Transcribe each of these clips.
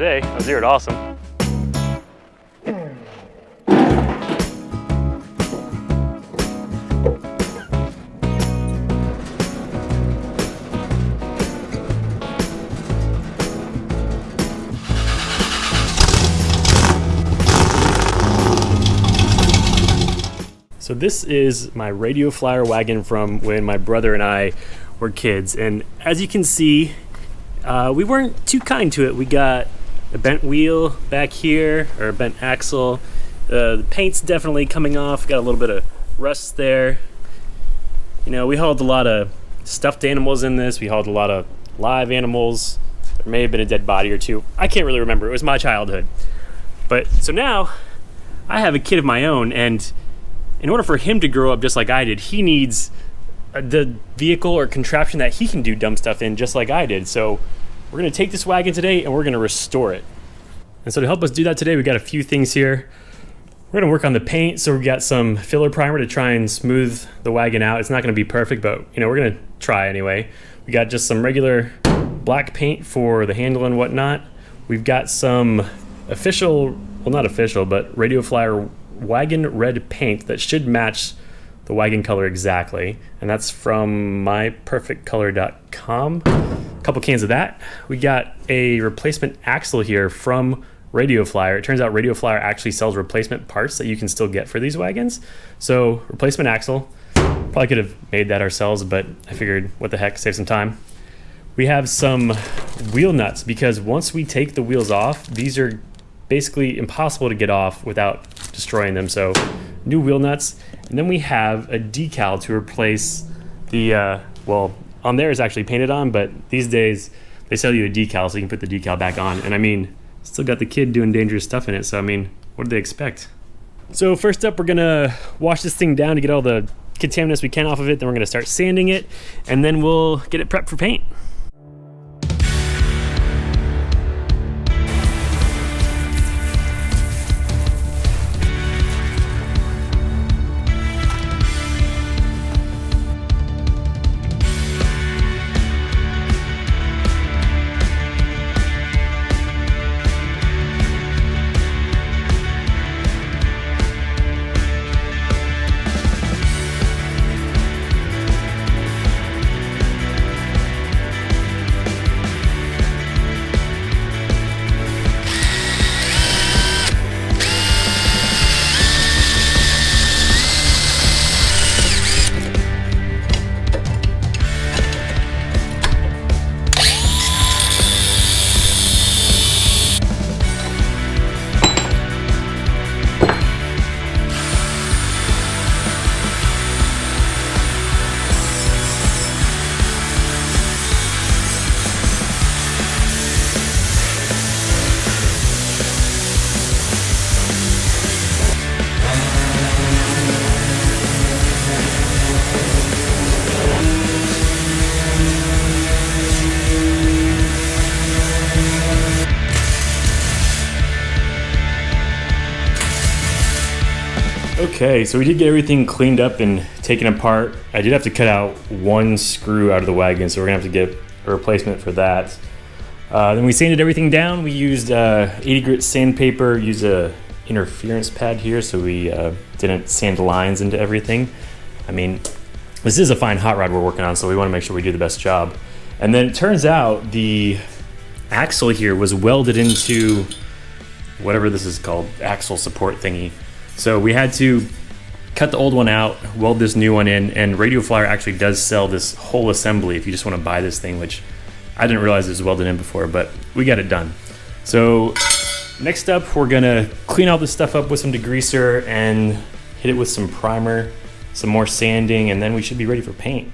today. I was here at Awesome. So this is my radio flyer wagon from when my brother and I were kids, and as you can see, we weren't too kind to it. We got a bent wheel back here, or a bent axle. The paint's definitely coming off. Got a little bit of rust there. You know, we hauled a lot of stuffed animals in this. We hauled a lot of live animals. There may have been a dead body or two. I can't really remember. It was my childhood. But so now I have a kid of my own, and in order for him to grow up just like I did, he needs the vehicle or contraption that he can do dumb stuff in just like I did. So we're gonna take this wagon today and we're gonna restore it. And so to help us do that today, we got a few things here. We're gonna work on the paint. So we got some filler primer to try and smooth the wagon out. It's not gonna be perfect, but you know, we're gonna try anyway. We got just some regular black paint for the handle and whatnot. We've got some official, well not official, but Radio Flyer wagon red paint that should match the wagon color exactly, and that's from myperfectcolor.com. A couple cans of that. We got a replacement axle here from Radio Flyer. It turns out Radio Flyer actually sells replacement parts that you can still get for these wagons. So replacement axle, probably could have made that ourselves, but I figured what the heck, save some time. We have some wheel nuts, because once we take the wheels off, these are basically impossible to get off without destroying them. So new wheel nuts, and then we have a decal to replace the well, on there is actually painted on, but these days they sell you a decal so you can put the decal back on. And I mean, still got the kid doing dangerous stuff in it, so I mean, what do they expect? So first up, we're gonna wash this thing down to get all the contaminants we can off of it. Then we're gonna start sanding it, and then we'll get it prepped for paint. Okay, so we did get everything cleaned up and taken apart. I did have to cut out one screw out of the wagon, so we're gonna have to get a replacement for that. Then we sanded everything down. We used 80 grit sandpaper, used a interference pad here so we didn't sand lines into everything. I mean, this is a fine hot rod we're working on, so we wanna make sure we do the best job. And then it turns out the axle here was welded into whatever this is called, axle support thingy. So we had to cut the old one out, weld this new one in, and Radio Flyer actually does sell this whole assembly if you just want to buy this thing, which I didn't realize it was welded in before, but we got it done. So next up, we're gonna clean all this stuff up with some degreaser and hit it with some primer, some more sanding, and then we should be ready for paint.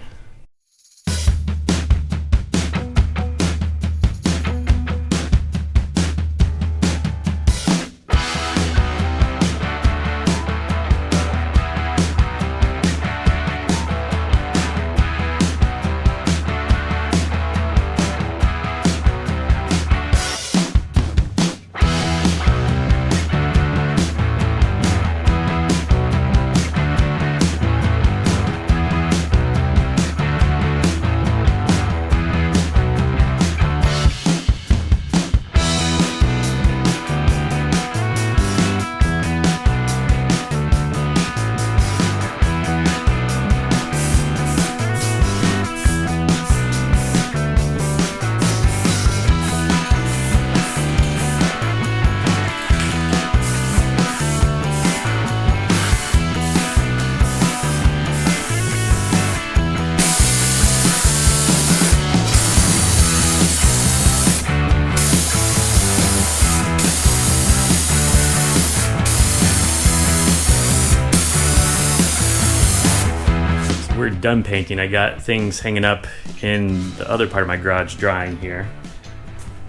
we're done painting, I got things hanging up in the other part of my garage drying here.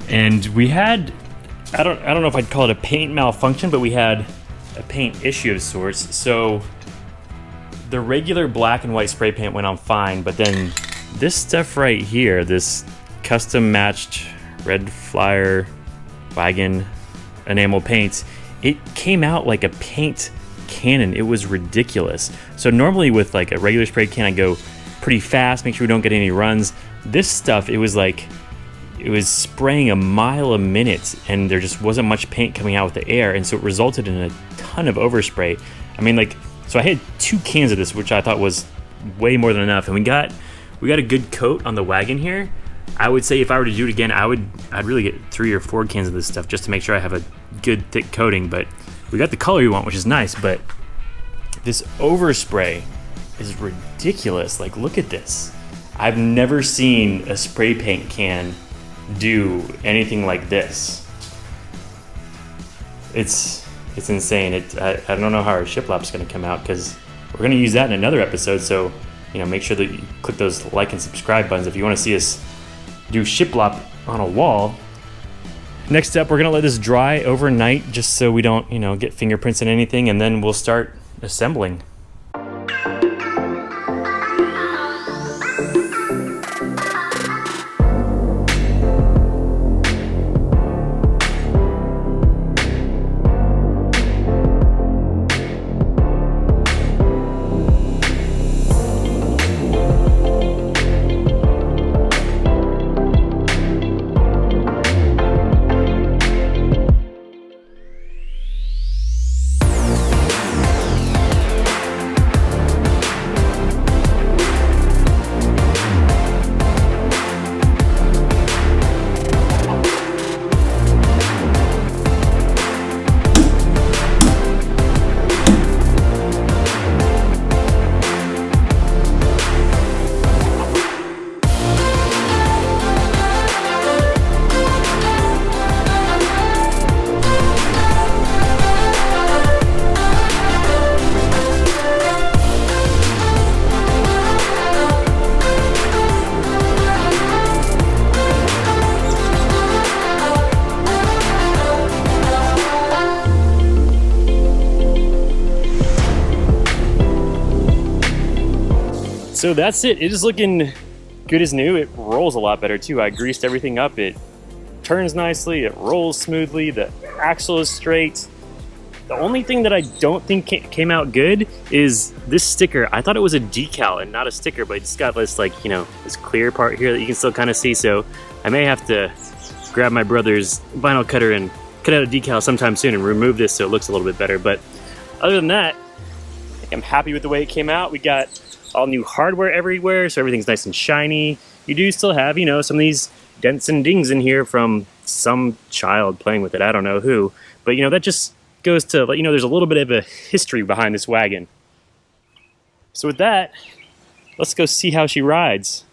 And we had, I don't know if I'd call it a paint malfunction, but we had a paint issue of sorts. So the regular black and white spray paint went on fine, but then this stuff right here, this custom matched red flyer wagon enamel paint, it came out like a paint cannon. It was ridiculous. So normally with like a regular spray can, I go pretty fast, make sure we don't get any runs. This stuff, it was spraying a mile a minute, and there just wasn't much paint coming out with the air, and so it resulted in a ton of overspray. I mean, like, so I had 2 cans of this, which I thought was way more than enough, and we got a good coat on the wagon here. I would say if I were to do it again, I'd really get 3 or 4 cans of this stuff just to make sure I have a good thick coating. But we got the color you want, which is nice, but this overspray is ridiculous. Like, look at this. I've never seen a spray paint can do anything like this. It's insane. I don't know how our shiplap's gonna come out, because we're gonna use that in another episode. So, you know, make sure that you click those like and subscribe buttons if you want to see us do shiplap on a wall. Next up, we're gonna let this dry overnight just so we don't, you know, get fingerprints in anything, and then we'll start assembling. So that's it. It is looking good as new. It rolls a lot better too. I greased everything up. It turns nicely. It rolls smoothly. The axle is straight. The only thing that I don't think came out good is this sticker. I thought it was a decal and not a sticker, but it's got this, like, you know, this clear part here that you can still kind of see. So I may have to grab my brother's vinyl cutter and cut out a decal sometime soon and remove this so it looks a little bit better. But other than that, I think I'm happy with the way it came out. We got all new hardware everywhere, so everything's nice and shiny. You do still have, you know, some of these dents and dings in here from some child playing with it. I don't know who, but you know, that just goes to let you know there's a little bit of a history behind this wagon. So with that, let's go see how she rides.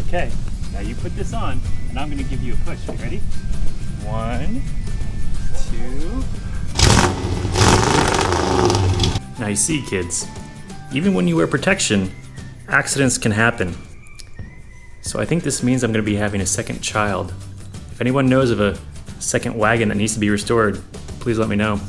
Okay, now you put this on, and I'm going to give you a push. You ready? 1, 2. Now you see, kids, even when you wear protection, accidents can happen. So I think this means I'm going to be having a second child. If anyone knows of a second wagon that needs to be restored, please let me know.